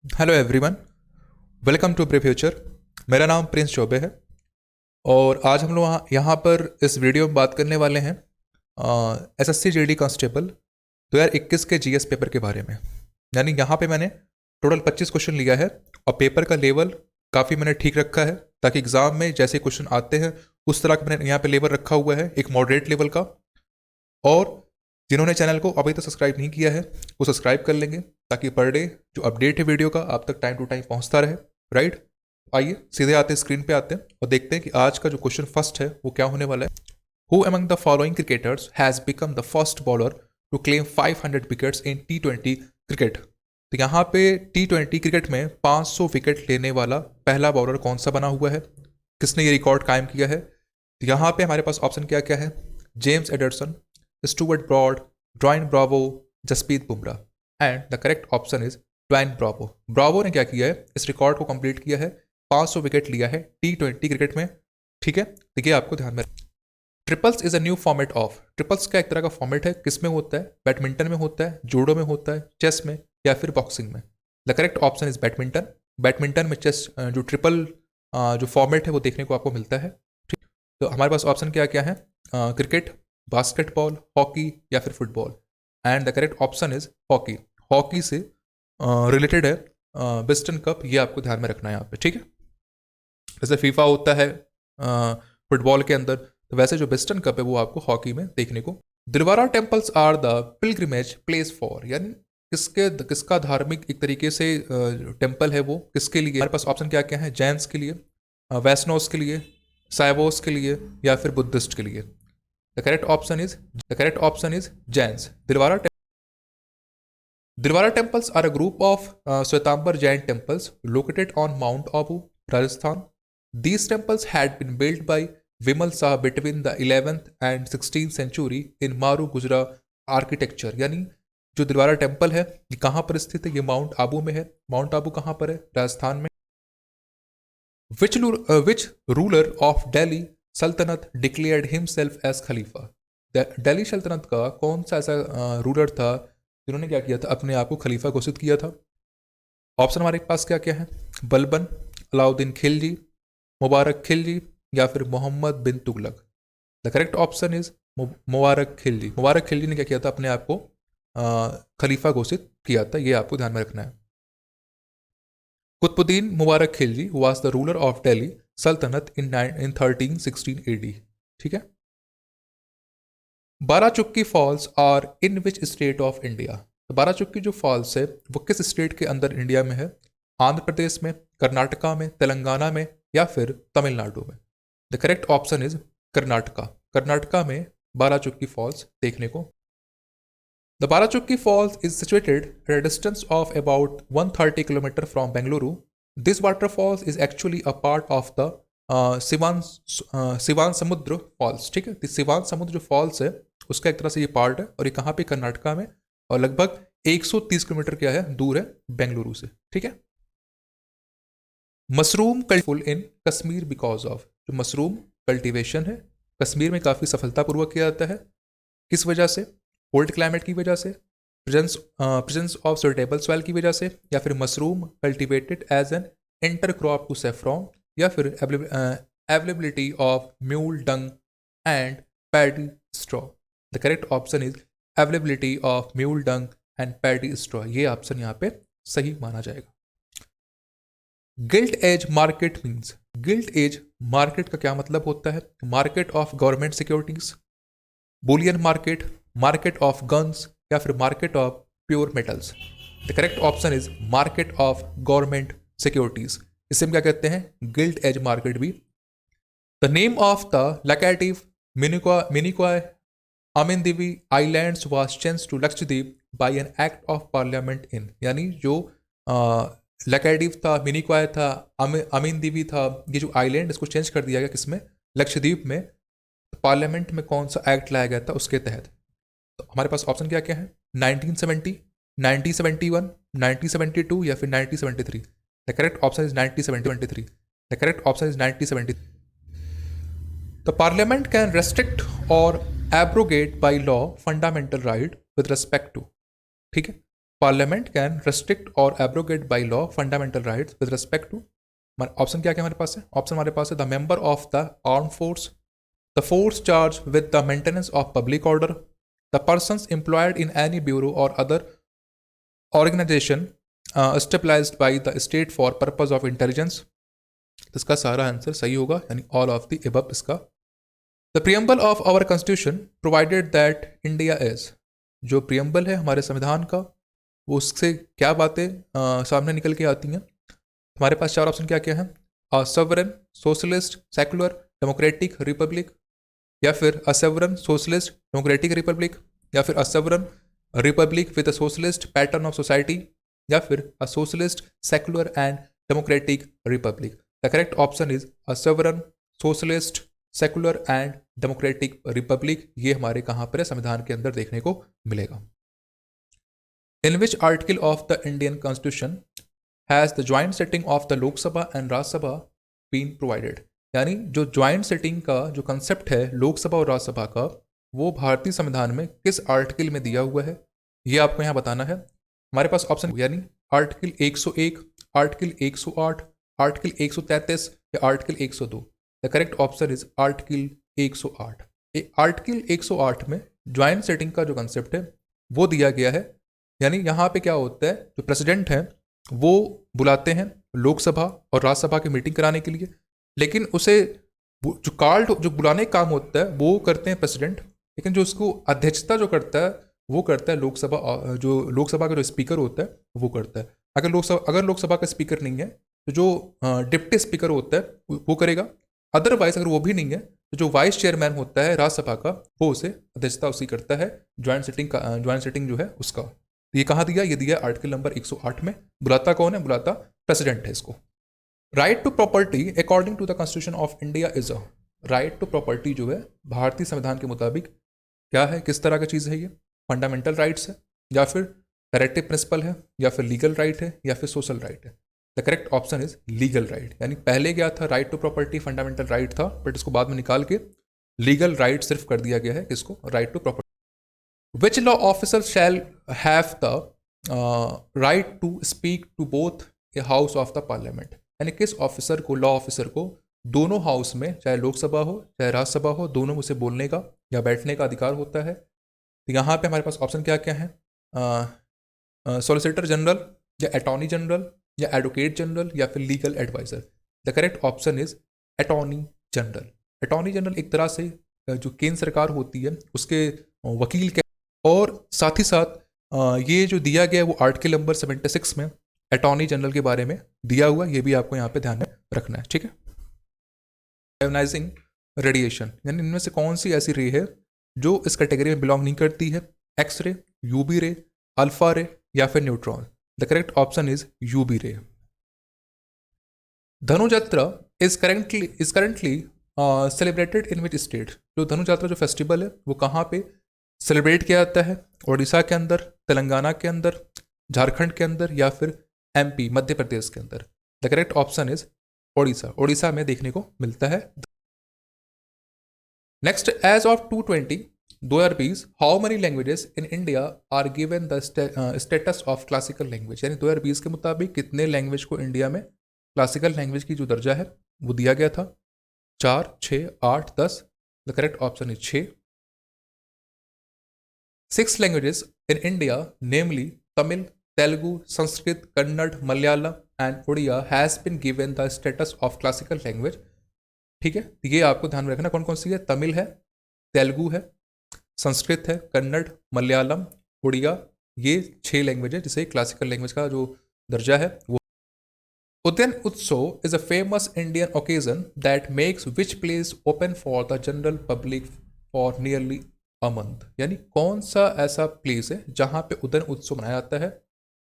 Hello everyone, welcome to pre future. मेरा नाम Prince Choubey है और आज हम लोग यहाँ पर इस वीडियो में बात करने वाले हैं एसएससी जीडी कांस्टेबल 2021 के जीएस पेपर के बारे में। यानी यहाँ पे मैंने टोटल 25 क्वेश्चन लिया है और पेपर का लेवल काफ़ी मैंने ठीक रखा है ताकि एग्ज़ाम में जैसे क्वेश्चन आते हैं उस तरह का मैंने यहाँ पे लेवल रखा हुआ है, एक मॉडरेट लेवल का। और जिन्होंने चैनल को अभी तक सब्सक्राइब नहीं किया है वो सब्सक्राइब कर लेंगे ताकि पर डे जो अपडेट है वीडियो का आप तक टाइम टू टाइम पहुंचता रहे। राइट, आइए सीधे आते हैं, स्क्रीन पे आते हैं और देखते हैं कि आज का जो क्वेश्चन फर्स्ट है वो क्या होने वाला है। Who among the following cricketers has become the first bowler to claim 500 wickets in T20 cricket. तो यहाँ पे T20 क्रिकेट में 500 विकेट लेने वाला पहला बॉलर कौन सा बना हुआ है, किसने ये रिकॉर्ड कायम किया है। तो यहाँ पे हमारे पास ऑप्शन क्या क्या है? James Anderson, Stuart Broad, Dwayne Bravo, Jasprit Bumrah. And the correct option is Dwayne Bravo. Bravo ने क्या किया है, इस रिकॉर्ड को कंप्लीट किया है, 500 विकेट लिया है T20 क्रिकेट में। ठीक है, देखिए आपको ध्यान में। Triples is a new format of. Triples का एक तरह का फॉर्मेट है, किस में होता है? बैडमिंटन में होता है, जूडो में होता है, चेस में या फिर बॉक्सिंग में। The correct option is badminton. Badminton में चेस जो ट्रिपल जो फॉर्मेट है वो देखने को आपको मिलता है। ठीक, तो हमारे पास ऑप्शन क्या क्या है? क्रिकेट, बास्केटबॉल, हॉकी या फिर football. And the correct option is hockey. Hockey से रिलेटेड है वेस्टर्न कप, ये आपको ध्यान में रखना है यहाँ पे। ठीक है, जैसे फीफा होता है फुटबॉल के अंदर, तो वैसे जो वेस्टर्न कप है वो आपको हॉकी में देखने को। Dilwara temples are the pilgrimage place for, यानी किसका धार्मिक एक तरीके से टेम्पल है वो किसके लिए? हमारे पास ऑप्शन क्या क्या है? जैन्स के लिए, वैष्णोस के लिए, साइवोस के लिए या फिर बुद्धिस्ट के लिए। The correct option is Jains. Dilwara temples are a group of Swetambar Jain temples located on Mount Abu, Rajasthan. These temples had been built by Vimal Shah between the 11th and 16th century in Maru Gujra architecture. यानी जो Dilwara temple है ये कहाँ पर स्थित है? ये mount Abu में है। माउंट आबू कहाँ पर है? राजस्थान में। Which ruler of Delhi सल्तनत declared himself as खलीफा? दिल्ली सल्तनत का कौन सा ऐसा रूलर था जिन्होंने क्या किया था, अपने आप को खलीफा घोषित किया था? ऑप्शन हमारे पास क्या क्या है? बलबन, अलाउद्दीन खिलजी, मुबारक खिलजी या फिर Mohammad bin Tughlaq. The correct option is Mubarak Khilji. Mubarak Khilji ने क्या किया था, अपने आप को खलीफा घोषित किया था, ये आपको ध्यान में रखना है। Qutbuddin Mubarak Khilji was the ruler of Delhi Sultanate in 1316 AD। ठीक है, Barachukki falls are in which state of India. तो बाराचुक्की जो फॉल्स है वो किस स्टेट के अंदर इंडिया में है? आंध्र प्रदेश में, कर्नाटका में, तेलंगाना में या फिर तमिलनाडु में। The correct option is Karnataka. Karnataka में बाराचुक्की फॉल्स देखने को। The Barachukki falls is situated at a distance of about 130 kilometre from Bengaluru. This waterfalls is actually a part of the Shivanasamudra falls. ठीक है, सिवान समुद्र जो फॉल्स है उसका एक तरह से ये पार्ट है और ये कहाँ पे? कर्नाटका में, और लगभग 130 किलोमीटर क्या है, दूर है बेंगलुरु से। ठीक है, mushroom cultivation in Kashmir because of. जो मशरूम कल्टीवेशन है कश्मीर में काफ़ी सफलतापूर्वक किया जाता है, किस वजह से? कोल्ड क्लाइमेट की वजह से, प्रेजेंस ऑफ सुटेबल सॉइल की वजह से, या फिर mushroom cultivated as an intercrop to saffron, या फिर availability of mule dung and paddy straw. The correct option is availability of mule dung and paddy straw. ये ऑप्शन यहाँ पे सही माना जाएगा। Gilt edge market means. Gilt edge market का क्या मतलब होता है? Market of government securities, bullion market, market of guns या फिर market of pure metals. The correct option is market of government securities. इसे हम क्या कहते हैं? गिल्ट एज मार्केट भी। The name of the Laccadive Minicoy Amindivi islands was change to Lakshadweep by an act of parliament in. यानी जो लैकेटिव था, मिनिक्वाय था, अमिनदीवी था, ये जो आइलैंड इसको चेंज कर दिया गया किसमें? लक्षद्वीप में। पार्लियामेंट में कौन सा एक्ट लाया गया था उसके तहत? तो हमारे पास ऑप्शन क्या क्या है? 1970, 1971, 1972 या फिर 1973। The correct option is 1973। The correct option is 1970। The parliament can restrict or abrogate by law fundamental right with respect to. ठीक है, parliament can restrict or abrogate by law fundamental rights with respect to, option क्या क्या हमारे पास है, option हमारे पास है the member of the arm force, the force charge with the maintenance of public order, the persons employed in any bureau और other organisation established by the state for purpose of intelligence. इसका सारा answer सही होगा, यानी all of the above इसका। The preamble of our constitution provided that India is, जो preamble है हमारे संविधान का, वो उससे क्या बातें सामने निकल के आती हैं। हमारे पास चार ऑप्शन क्या क्या हैं, अ sovereign socialist secular democratic Republic, या फिर अ सॉवरेन सोशलिस्ट डेमोक्रेटिक रिपब्लिक, या फिर अ sovereign Republic with a socialist pattern of society, या फिर a socialist secular and democratic Republic. The correct option is a sovereign socialist secular and democratic Republic. ये हमारे कहाँ पर है, संविधान के अंदर देखने को मिलेगा। In which article of the Indian constitution has the joint sitting of the Lok Sabha and Rajya Sabha been provided, यानी जो ज्वाइंट सेटिंग का जो कंसेप्ट है लोकसभा और राज्यसभा का, वो भारतीय संविधान में किस आर्टिकल में दिया हुआ है, ये आपको यहाँ बताना है। हमारे पास ऑप्शन यानी आर्टिकल 101, आर्टिकल 108, आर्टिकल 133 या article 102। The correct option is article 108। Article 108 में ज्वाइंट सेटिंग का जो कंसेप्ट है वो दिया गया है, यानी यहाँ पे क्या होता है, जो प्रेसिडेंट हैं वो बुलाते हैं लोकसभा और राज्यसभा की मीटिंग कराने के लिए, लेकिन उसे जो कार्ड जो बुलाने का काम होता है वो करते हैं प्रेसिडेंट, लेकिन जो उसको अध्यक्षता जो करता है वो करता है लोकसभा, जो लोकसभा का जो स्पीकर होता है वो करता है। अगर लोकसभा का स्पीकर नहीं है तो जो डिप्टी स्पीकर होता है वो करेगा, अदरवाइज अगर वो भी नहीं है तो जो वाइस चेयरमैन होता है राज्यसभा का वो उसे अध्यक्षता उसी करता है, ज्वाइंट सेटिंग जो है उसका। तो ये कहाँ दिया, ये दिया आर्टिकल नंबर 108 में। बुलाता कौन है, बुलाता प्रेसिडेंट है इसको। Right to property according to the constitution of India is a, right to property जो है भारतीय संविधान के मुताबिक क्या है, किस तरह का चीज़ है, ये फंडामेंटल राइट्स है, या फिर डायरेक्टिव प्रिंसिपल है, या फिर लीगल राइट है, या फिर सोशल राइट है। The correct option is legal right, यानी पहले क्या था, right to property fundamental right था, बट इसको बाद में निकाल के लीगल राइट सिर्फ कर दिया गया है, इसको right to property. Which law officer shall have the right to speak to both a house of the parliament, यानी किस ऑफिसर को, लॉ ऑफिसर को दोनों हाउस में, चाहे लोकसभा हो चाहे राज्यसभा हो, दोनों में उसे बोलने का या बैठने का अधिकार होता है। तो यहाँ पे हमारे पास ऑप्शन क्या क्या है, सॉलिसिटर जनरल या अटॉर्नी जनरल या एडवोकेट जनरल या फिर legal adviser. The correct option is attorney general. Attorney general एक तरह से जो केंद्र सरकार होती है उसके वकील के, और साथ ही साथ ये जो दिया गया है वो आर्टिकल नंबर 76 में अटॉर्नी जनरल के बारे में दिया हुआ, ये भी आपको यहाँ पे ध्यान में रखना है, ठीक है। आयोनाइजिंग रेडिएशन, यानी इनमें से कौन सी ऐसी रे है जो इस कैटेगरी में बिलोंग नहीं करती है, एक्स रे, यूबी रे, अल्फा रे या फिर neutron. The correct option is UV ray. Dhanu Yatra is currently celebrated in which state, जो धनु यात्रा जो फेस्टिवल है वो कहाँ पे सेलिब्रेट किया जाता है, उड़ीसा के अंदर, तेलंगाना के अंदर, झारखंड के अंदर या फिर एमपी मध्य प्रदेश के अंदर। The correct option is Orissa, Orissa में देखने को मिलता है। Next, as of 2020 how many languages in India are given the status of classical language, यानी 2020 के मुताबिक कितने लैंग्वेज को इंडिया में क्लासिकल लैंग्वेज की जो दर्जा है वो दिया गया था, 4, 6, 8, 10। The correct option is 6। 6 languages in India, namely Tamil, Telugu, Sanskrit, Kannada, Malayalam and Odia has been given the status of classical language। ठीक है, तो ये आपको ध्यान में रखना कौन कौन सी है, तमिल है, तेलुगु है, संस्कृत है, कन्नड़, मलयालम, उड़िया, ये 6 लैंग्वेज है जिसे क्लासिकल लैंग्वेज का जो दर्जा है वो। उद्यान उत्सव is a famous Indian occasion that makes which place open for the general public for nearly a month, यानी कौन सा ऐसा प्लेस है जहाँ पे उद्यान उत्सव मनाया जाता है,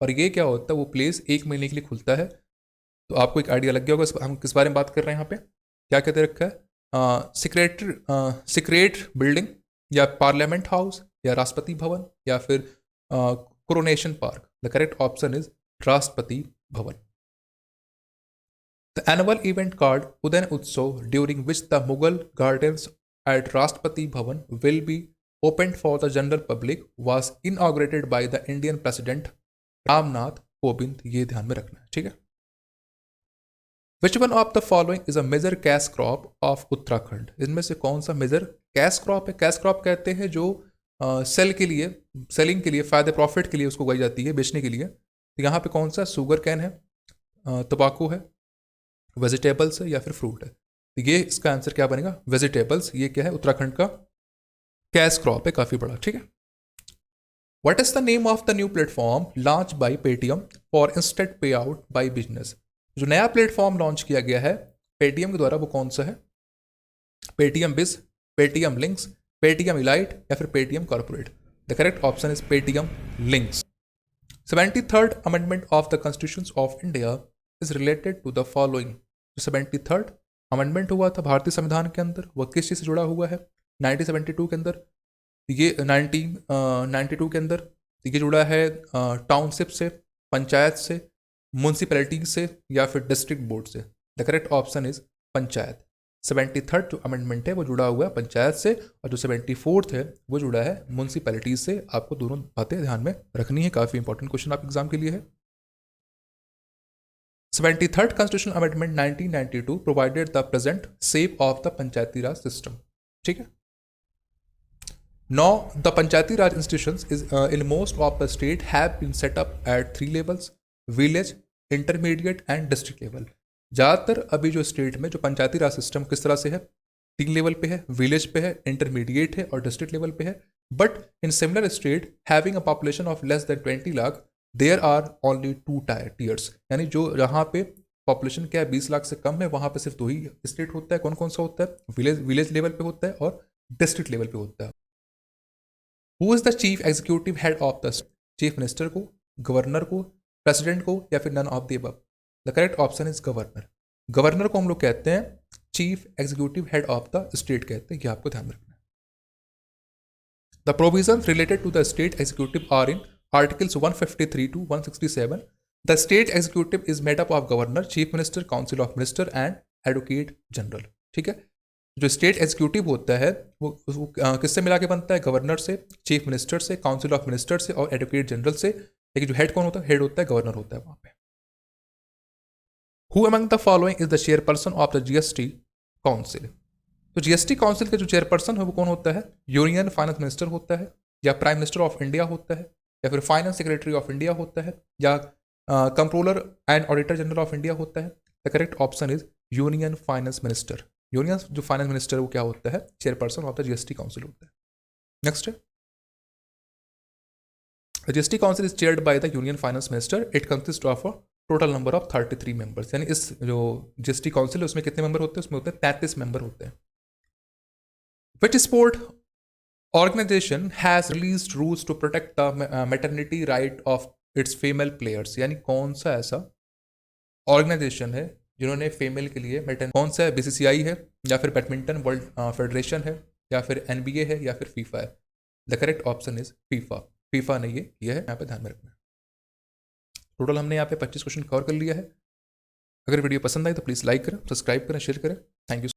और ये क्या होता है, वो प्लेस 1 महीने के लिए खुलता है। तो आपको एक आइडिया लग गया होगा हम किस बारे में बात कर रहे हैं यहाँ पे, क्या कहते रखा है, सीक्रेट बिल्डिंग या पार्लियामेंट हाउस या राष्ट्रपति भवन या फिर coronation park. The correct option is Rashtrapati Bhavan. The annual event called Udyan Utsav during which the Mughal gardens at Rashtrapati Bhavan will be opened for the general public was inaugurated by the Indian president। Ramnath Kovind, ये ध्यान में रखना है, ठीक है। Which one of the following is a major cash crop of Uttarakhand, इनमें से कौन सा मेजर कैश क्रॉप है? कैश क्रॉप कहते हैं जो सेल के लिए, सेलिंग के लिए, फायदे प्रॉफिट के लिए उसको उगाई जाती है, बेचने के लिए। तो यहाँ पे कौन सा? शुगर कैन है, तंबाकू है, वेजिटेबल्स है, या फिर फ्रूट है। तो ये इसका आंसर क्या बनेगा? वेजिटेबल्स। ये क्या है? उत्तराखंड का कैश क्रॉप है, काफी बड़ा, ठीक है। What is the name of the new platform launch by Paytm for instant पे आउट बाय बिजनेस? जो नया प्लेटफॉर्म लॉन्च किया गया है पेटीएम के द्वारा, वो कौन सा है? पेटीएम बिज, पेटीएम लिंक्स, पेटीएम इलाइट, या फिर Paytm corporate? The correct option is Paytm links. 73rd amendment of the constitution of India is related to the following. जो 73rd अमेंडमेंट हुआ था भारतीय संविधान के अंदर, वह किस चीज से जुड़ा हुआ है? 1972 के अंदर, ये 1992 के अंदर ये जुड़ा है टाउनशिप से, पंचायत से, म्यूनसिपैलिटी से, या फिर डिस्ट्रिक्ट बोर्ड से? The correct option is panchayat. 73rd जो अमेंडमेंट है वो जुड़ा हुआ है पंचायत से, और जो 74th है वो जुड़ा है म्यूनसिपैलिटी से। आपको दोनों बातें ध्यान में रखनी है, काफी इंपॉर्टेंट क्वेश्चन आप एग्जाम के लिए है। 73rd constitution amendment 1992 provided the present shape of the Panchayati Raj system, ठीक है। Now, the Panchayati Raj institutions in most of the state have been set up at 3 levels: village, intermediate and district level. ज़्यादातर अभी जो state में जो पंचायती राज system किस तरह से है? 3 लेवल पे है, विलेज पे है, इंटरमीडिएट है और डिस्ट्रिक्ट लेवल पे है। But in similar state having a population of less than 20 lakh there are only 2 tiers, यानी जो यहाँ पे पॉपुलेशन क्या है 20 लाख से कम है, वहाँ पे सिर्फ 2 ही स्टेट होता है। कौन कौन सा होता है? विलेज लेवल पे होता है और डिस्ट्रिक्ट लेवल पे होता है। Who is the chief executive head of the? Chief minister को, गवर्नर को, प्रेसिडेंट को, या फिर none of the above? The correct option is governor. Governor को हम लोग कहते हैं chief executive head of the state कहते हैं, ये आपको ध्यान रखना है। The provisions related to the state executive are in articles 153 to 167. The state executive is made up of governor, chief minister, council of minister and advocate general, ठीक है। जो स्टेट एग्जीक्यूटिव होता है वो किससे मिला के बनता है? गवर्नर से, चीफ मिनिस्टर से, काउंसिल ऑफ मिनिस्टर से और एडवोकेट जनरल से। लेकिन जो हेड कौन होता है? हेड होता है गवर्नर होता है वहां पे। Who among the following is the chairperson of the GST council? तो जीएसटी काउंसिल का जो चेयरपर्सन है वो कौन होता है? यूनियन फाइनेंस मिनिस्टर होता है, या प्राइम मिनिस्टर ऑफ इंडिया होता है, या फिर फाइनेंस सेक्रेटरी ऑफ इंडिया होता है, या controller and auditor general of India होता है? The correct option is union finance minister. Union जो फाइनेंस मिनिस्टर वो क्या होता है? Chairperson of the GST council होता है। नेक्स्ट है, GST council is chaired by the union finance minister. It consist of a total number of 33 members, यानी इस जो जीएसटी काउंसिल है उसमें कितने मेंबर होते हैं? उसमें होते हैं 33 मेंबर होते हैं। Which sport organisation has released rules to protect the maternity right of its female players? यानी कौन सा ऐसा ऑर्गेनाइजेशन है जिन्होंने फीमेल के लिए कौन सा है? बीसीसीआई है, या फिर बैडमिंटन वर्ल्ड फेडरेशन है, या फिर एनबीए है, या फिर फीफा है? The correct option is FIFA. FIFA नहीं है, यह है, यहाँ पे ध्यान में रखना है। टोटल हमने यहाँ पे 25 क्वेश्चन कवर कर लिया है। अगर वीडियो पसंद आई तो प्लीज़ लाइक करें, सब्सक्राइब करें, शेयर करें। Thank you.